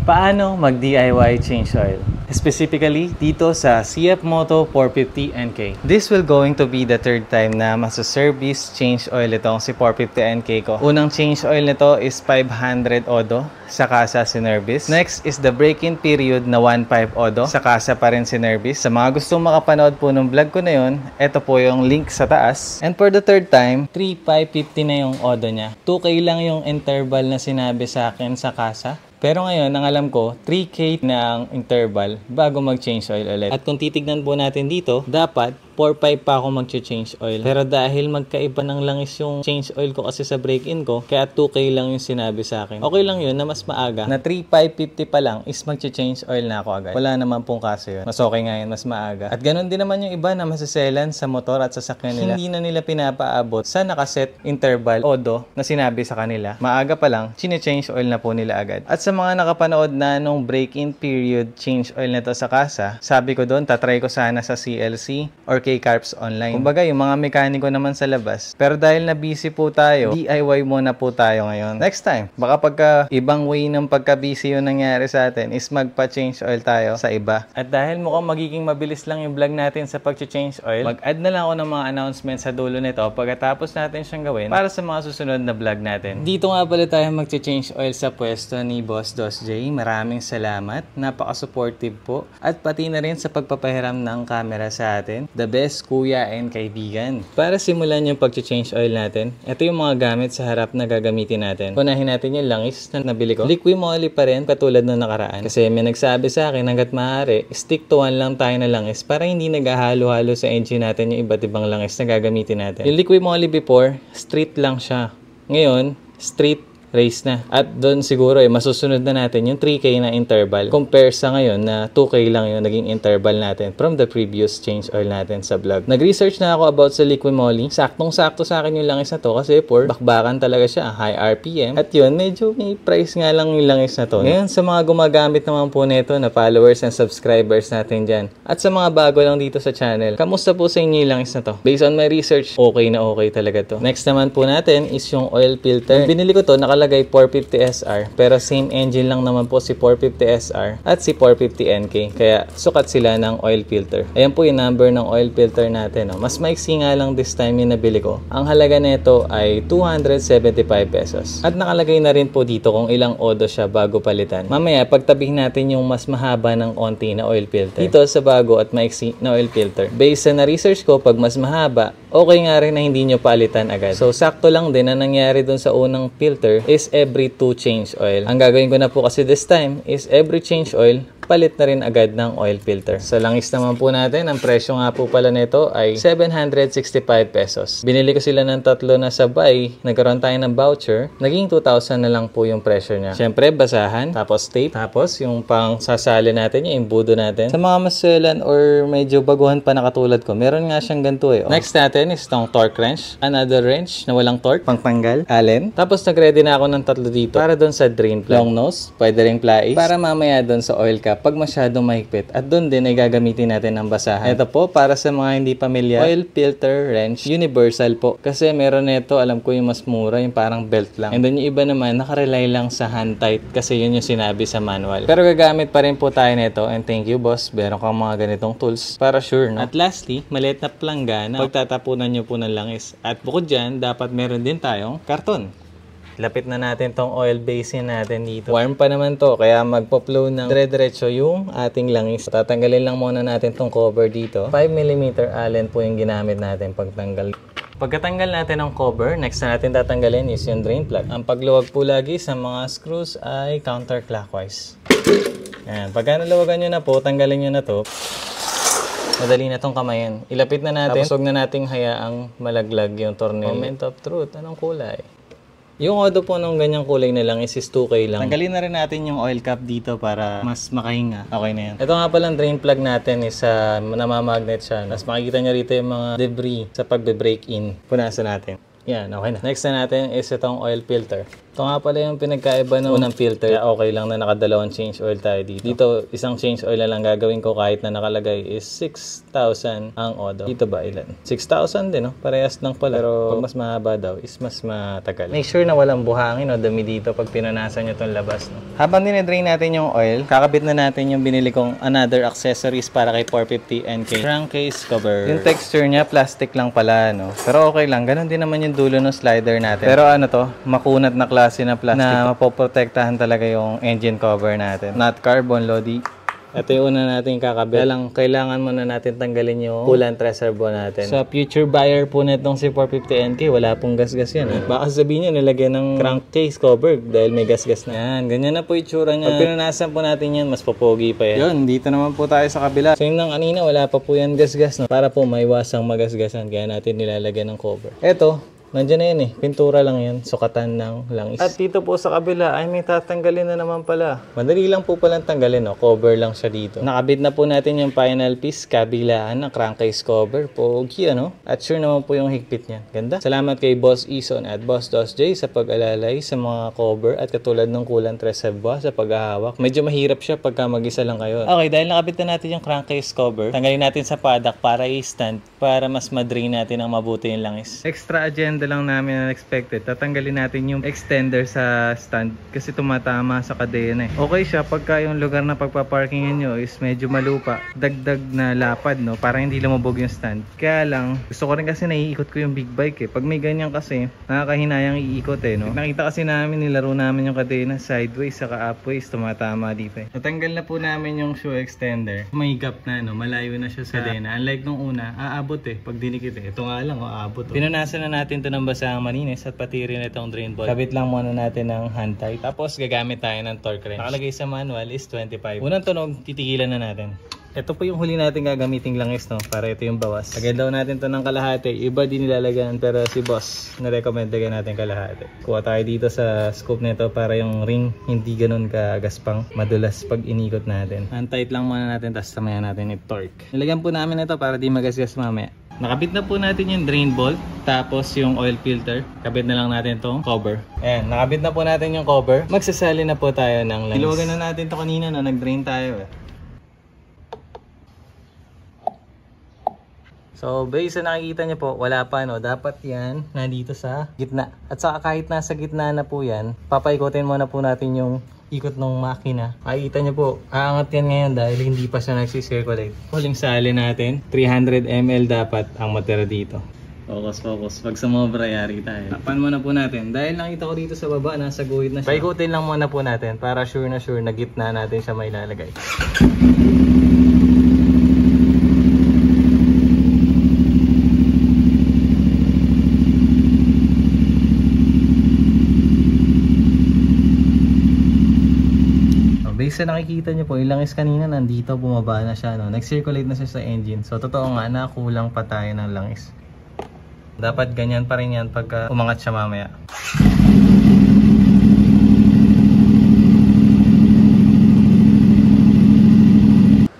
Paano mag-DIY change oil? Specifically, dito sa CF Moto 450 NK. This will going to be the third time na masaservice change oil itong si 450 NK ko. Unang change oil nito is 500 odo, saka sa sinervice. Next is the break-in period na 1.5 odo, saka sa pa rin sinervice. Sa mga gustong makapanood po ng vlog ko na yun, ito po yung link sa taas. And for the third time, 3,550 na yung odo niya. 2K lang yung interval na sinabi sa akin sa kasa. Pero ngayon, ang alam ko, 3K na ang interval bago mag-change oil ulit. At kung titignan po natin dito, dapat 4-5 pa ako mag-change oil. Pero dahil magkaiba ng langis yung change oil ko kasi sa break-in ko, kaya 2K lang yung sinabi sa akin. Okay lang yun na mas maaga. Na 3,550 pa lang is mag-change oil na ako agad. Wala naman pong kaso yun. Mas okay nga yun, mas maaga. At ganun din naman yung iba na masaselan sa motor at sasakyan nila. Hindi na nila pinapaabot sa nakaset interval odo na sinabi sa kanila. Maaga pa lang, chine-change oil na po nila agad. At sa mga nakapanood na nung break-in period change oil na to sa kasa, sabi ko doon, tatry ko sana sa CLC or kay Carps Online. Kumbaga, yung mga mekaniko naman sa labas. Pero dahil na busy po tayo, DIY muna po tayo ngayon. Next time, baka pagka ibang way ng pagka-busy yung nangyari sa atin is magpa-change oil tayo sa iba. At dahil mukhang magiging mabilis lang yung vlog natin sa pag-change oil, mag-add na lang ako ng mga announcements sa dulo nito pagkatapos natin siyang gawin para sa mga susunod na vlog natin. Dito nga pala tayo mag-change oil sa pwesto ni Boss Dos J. Maraming salamat. Napaka-supportive po. At pati na rin sa pagpapahiram ng camera sa atin. The best kuya and kaibigan. Para simulan yung pag-change oil natin, ito yung mga gamit sa harap na gagamitin natin. Unahin natin yung langis na nabili ko. Liqui moly pa rin katulad ng nakaraan. Kasi may nagsabi sa akin hanggat maaari, stick to one lang tayo na langis para hindi naghahalo-halo sa engine natin yung iba't ibang langis na gagamitin natin. Yung liqui moly before, street lang siya. Ngayon, street race na. At doon siguro masusunod na natin yung 3K na interval compare sa ngayon na 2K lang yung naging interval natin from the previous change oil natin sa vlog. Nag-research na ako about sa liqui moly. Saktong-sakto sa akin yung langis na to kasi for bakbakan talaga siya, high RPM. At yun, medyo may price nga lang yung langis na to. Ngayon, sa mga gumagamit naman po nito na followers and subscribers natin dyan. At sa mga bago lang dito sa channel, kamusta po sa inyo yung langis na to? Based on my research, okay na okay talaga to. Next naman po natin is yung oil filter. Binili ko to, nakalagay 450 SR, pero same engine lang naman po si 450 SR at si 450 NK, kaya sukat sila ng oil filter. Ayan po yung number ng oil filter natin. Mas maiksi nga lang this time yung nabili ko. Ang halaga nito ay 275 pesos. At nakalagay na rin po dito kung ilang odo siya bago palitan. Mamaya, pagtabihin natin yung mas mahaba ng onti na oil filter. Dito sa bago at maiksi na oil filter. Based sa na-research ko, pag mas mahaba, okay nga rin na hindi nyo palitan agad. So, sakto lang din na nangyari dun sa unang filter is every 2 change oil. Ang gagawin ko na po kasi this time is every change oil, palit na rin agad ng oil filter. Sa langis naman po natin, ang presyo nga po pala nito ay 765 pesos. Binili ko sila ng tatlo na sabay, nagkaroon tayo ng voucher, naging 2,000 na lang po yung presyo niya. Siyempre, basahan, tapos tape, tapos yung pang sasali natin, yung imbudo natin. Sa mga maselan or medyo baguhan pa na katulad ko, meron nga siyang ganito eh. Next natin is itong torque wrench. Another wrench na walang torque, pangtanggal, allen. Tapos nag-ready na ako ng tatlo dito para doon sa drain plug. Long nose, pwede ring plies, para mamaya doon sa oil cap pag masyadong mahigpit. At doon din ay gagamitin natin ang basahan. Ito po, para sa mga hindi pamilyar, oil filter wrench, universal po. Kasi meron nito, alam ko yung mas mura, yung parang belt lang. And then yung iba naman, nakarely lang sa hand tight kasi yun yung sinabi sa manual. Pero gagamit pa rin po tayo nito, and thank you boss, meron kang mga ganitong tools para sure, no? At lastly, maliit na planggana, pagtatapunan nyo po ng langis. At bukod dyan, dapat meron din tayong karton. Lapit na natin tong oil basin natin dito. Warm pa naman to, kaya magpo-flow ng dire-diretso yung ating langis. Tatanggalin lang muna natin tong cover dito. 5mm allen po yung ginamit natin pagtanggal. Pagkatanggal natin ng cover, next na natin tatanggalin is yung drain plug. Ang pagluwag po lagi sa mga screws ay counterclockwise. Ayan, pagka nalawagan nyo na po, tanggalin nyo na to. Madali na tong kamayan. Ilapit na natin. Tapos huwag na nating hayaang malaglag yung tornilyo. Moment of truth. Anong kulay? Yung odo po ng ganyang kulay na lang is 2K lang. Tanggalin na rin natin yung oil cap dito para mas makahinga. Okay na yan. Ito nga palang drain plug natin is namamagnet siya. Tapos makikita nyo rito yung mga debris sa pagbe-break in. Punasan natin. Yan, okay na. Next na natin is itong oil filter. Ito nga pala yung pinagkaiba ng unang filter. Kaya okay lang na nakadalawang change oil tayo dito. Dito, isang change oil na lang gagawin ko kahit na nakalagay is 6,000 ang odo. Dito ba ilan? 6,000 din, no? Parehas lang pala. Pero pag mas mahaba daw is mas matagal. Make sure na walang buhangin o dumi dito pag pinunasan nyo itong labas, no? Habang dinidrain natin yung oil, kakabit na natin yung binili kong another accessories para kay 450 NK. Crankcase cover. Yung texture niya, plastic lang pala, no? Pero okay lang. Ganon din naman yung dulo ng slider natin. Pero ano to, makunat na klase na plastic na mapoprotektahan talaga yung engine cover natin. Not carbon, Lodi. Ito yung una natin kakabit. Kaya lang, kailangan muna natin tanggalin yung coolant reservoir natin. Sa future buyer po netong si 450NK, wala pong gasgas yan. Baka sabihin niya, nilagyan ng crankcase cover dahil may gasgas na. Yan, ganyan na po itsura niya. Pag pinunasan po natin yan, mas popogi pa yan. Yun, dito naman po tayo sa kabila. So yung nang kanina, wala pa po yan gasgas. No? Para po maiwasang magasgasan, kaya natin nilalagyan ng cover. Ito, nandiyan na yan eh. Pintura lang yan. Sukatan ng langis. At dito po sa kabila ay may tatanggalin na naman pala. Madali lang po palang tanggalin. No? Cover lang siya dito. Nakabit na po natin yung final piece. Kabilaan ng crankcase cover. Pogi ano? At sure naman po yung higpit niya. Ganda. Salamat kay Boss Ison at Boss Dos J sa pag-alalay sa mga cover at katulad ng coolant reservoir sa paghahawak. Medyo mahirap siya pagka mag-isa lang kayo. Okay, dahil nakabit na natin yung crankcase cover, tanggalin natin sa paddock para i-stand para mas madrain natin ang mabuti yung langis. Extra agenda lang namin unexpected. Tatanggalin natin yung extender sa stand kasi tumatama sa kadena eh. Okay siya pagka yung lugar na pagpaparkingan nyo is medyo malupa. Dagdag na lapad, no? Para hindi lumubog yung stand. Kaya lang, gusto ko rin kasi naiikot ko yung big bike eh. Pag may ganyan kasi, nakakahinayang iikot eh, no? Nakita kasi namin, nilaro namin yung kadena sideways saka upways, tumatama dito eh. Natanggal na po namin yung shoe extender. May gap na, no? Malayo na siya sa kadena. Unlike nung una, aabot eh. Pag dinikit eh. Ito nga lang, aabot. Pinunasan na natin to ng basa malinis at pati rin itong drain bolt. Kabit lang muna natin ng hand tight. Tapos gagamit tayo ng torque wrench. Nakalagay sa manual is 25. Unang tunog, titigilan na natin. Ito po yung huli natin gagamiting langis, no? Para ito yung bawas. Lagyan daw natin to ng kalahati. Iba din nilalagyan pero si boss na-recommend lagyan natin kalahati. Kuha tayo dito sa scoop nito para yung ring hindi ganun kagaspang, madulas pag inikot natin. Hand tight lang muna natin tapos tamayan natin yung torque. Nilagyan po namin ito para di magasgas mamaya. Nakabit na po natin yung drain bolt, tapos yung oil filter. Kabit na lang natin tong cover. Ayan, nakabit na po natin yung cover. Magsasali na po tayo ng langis. Hiluwagan na natin to kanina, no? Nag-drain tayo eh. So, base sa nakikita nyo po, wala pa, no? Dapat yan nandito sa gitna. At saka kahit nasa gitna na po yan, papaikotin muna po natin yung ikot ng makina. Makikita nyo po, aangat yan ngayon dahil hindi pa siya nagsisirculate. Huling sali natin, 300 ml dapat ang matira dito. Focus, focus. Pag sumobra, yari tayo. Tapan muna po natin. Dahil nakita ko dito sa baba, nasa guhit na siya. Paikutin lang muna po natin para sure na gitna natin siya may lalagay. Sa nakikita nyo po, yung langis kanina nandito, bumaba na siya, no? Nag-circulate na siya sa engine. So, totoo nga na kulang pa tayo ng langis. Dapat ganyan pa rin yan pagka umangat siya mamaya.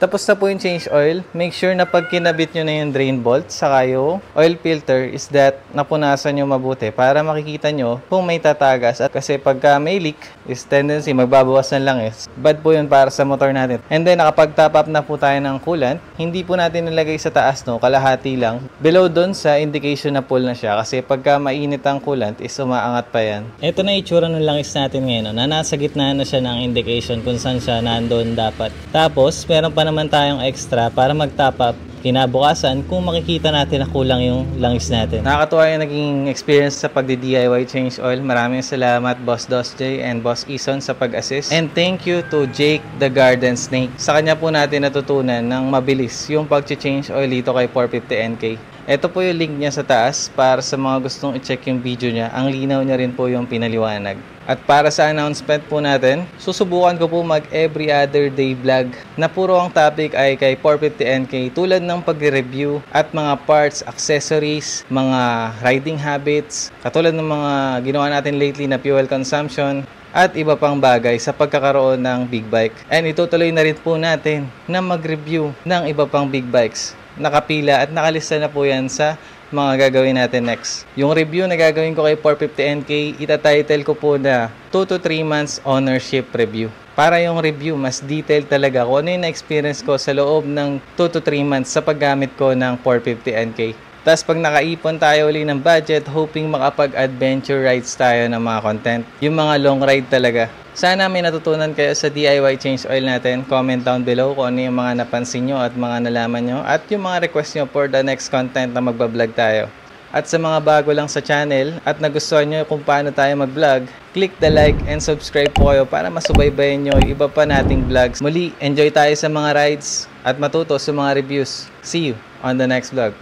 Tapos na po yung change oil. Make sure na pag kinabit nyo na yung drain bolt saka yung oil filter is that napunasan nyo mabuti para makikita nyo kung may tatagas. At kasi pagka may leak is tendency magbabawas ng langis. Bad po yun para sa motor natin. And then nakapag top up na po tayo ng coolant, hindi po natin nilagay sa taas, no? Kalahati lang. Below dun sa indication na full na siya. Kasi pagka mainit ang coolant is umaangat pa yan. Ito na itsura ng langis natin ngayon, no? Na nasa gitna na siya ng indication kung saan siya nandun dapat. Tapos meron pa naman tayong extra para mag-top up kinabukasan kung makikita natin na kulang yung langis natin. Nakakatuwa yung naging experience sa pagdi-DIY change oil. Maraming salamat Boss Dos J and Boss Ison sa pag-assist. And thank you to Jake the Garden Snake. Sa kanya po natin natutunan ng mabilis yung pag-change oil dito kay 450NK. Ito po yung link niya sa taas para sa mga gustong i-check yung video niya. Ang linaw niya rin po yung pinaliwanag. At para sa announcement po natin, susubukan ko po mag every other day vlog na puro ang topic ay kay 450NK tulad ng pag-review at mga parts, accessories, mga riding habits, katulad ng mga ginawa natin lately na fuel consumption, at iba pang bagay sa pagkakaroon ng big bike. And itutuloy na rin po natin na mag-review ng iba pang big bikes. Nakapila at nakalista na po yan sa mga gagawin natin next. Yung review na gagawin ko kay 450NK, itatitle ko po na 2 to 3 months ownership review. Para yung review, mas detailed talaga kung ano yung na-experience ko sa loob ng 2 to 3 months sa paggamit ko ng 450NK. Tapos pag nakaipon tayo uli ng budget, hoping makapag-adventure rides tayo ng mga content. Yung mga long ride talaga. Sana may natutunan kayo sa DIY change oil natin. Comment down below kung ano yung mga napansin nyo at mga nalaman nyo. At yung mga request nyo for the next content na magbablog tayo. At sa mga bago lang sa channel at nagustuhan nyo kung paano tayo mag-vlog, click the like and subscribe po kayo para masubaybayan nyo yung iba pa nating vlogs. Muli, enjoy tayo sa mga rides at matuto sa mga reviews. See you on the next vlog.